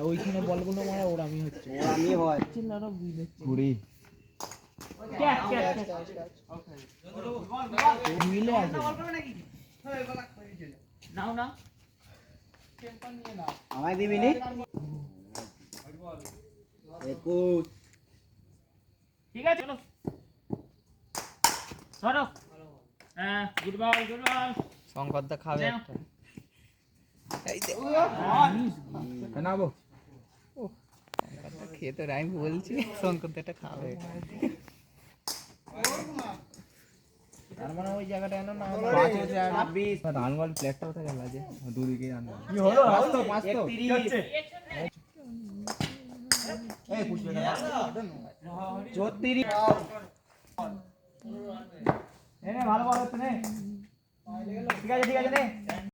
ওইখানে বলগুলো মারা ওরামি হচ্ছে মিলে আছে নাও না আমায় দিবি নি 21 ঠিক আছে চলো সরো হ্যাঁ গুড বল শঙ্করদা খাবে একটা এই দে বানাবো ও শঙ্করদা খেয়ে তো আমি বলছি শঙ্করদাটা খাবে তার মানে ওই জায়গাটা এনো না 26 রানবল প্লেটটা কোথায় গেল আছে দুদিকে রানবল কি হলো 530 এই পুষবে না 34 এনে ভালো বল হচ্ছে নে ঠিক আছে নে